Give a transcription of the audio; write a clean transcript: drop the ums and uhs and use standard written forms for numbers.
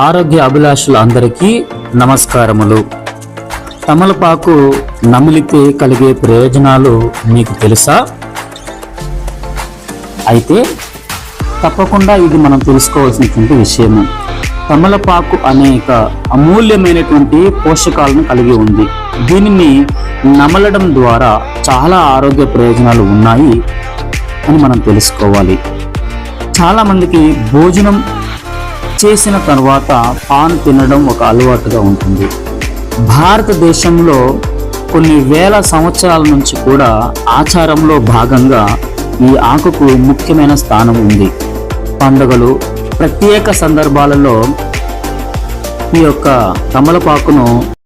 ఆరోగ్య అభిలాషులందరికీ నమస్కారములు. తమలపాకు నమిలితే కలిగే ప్రయోజనాలు మీకు తెలుసా? అయితే తప్పకుండా ఇది మనం తెలుసుకోవాల్సినటువంటి విషయము. తమలపాకు అనేక అమూల్యమైనటువంటి పోషకాలను కలిగి ఉంది. దీనిని నమలడం ద్వారా చాలా ఆరోగ్య ప్రయోజనాలు ఉన్నాయి అని మనం తెలుసుకోవాలి. చాలామందికి భోజనం చేసిన తర్వాత పాన్ తినడం ఒక అలవాటుగా ఉంటుంది. భారతదేశంలో కొన్ని వేల సంవత్సరాల నుంచి కూడా ఆచారంలో భాగంగా ఈ ఆకుకు ముఖ్యమైన స్థానం ఉంది. పండుగలు, ప్రత్యేక సందర్భాలలో ఈ యొక్క తమలపాకును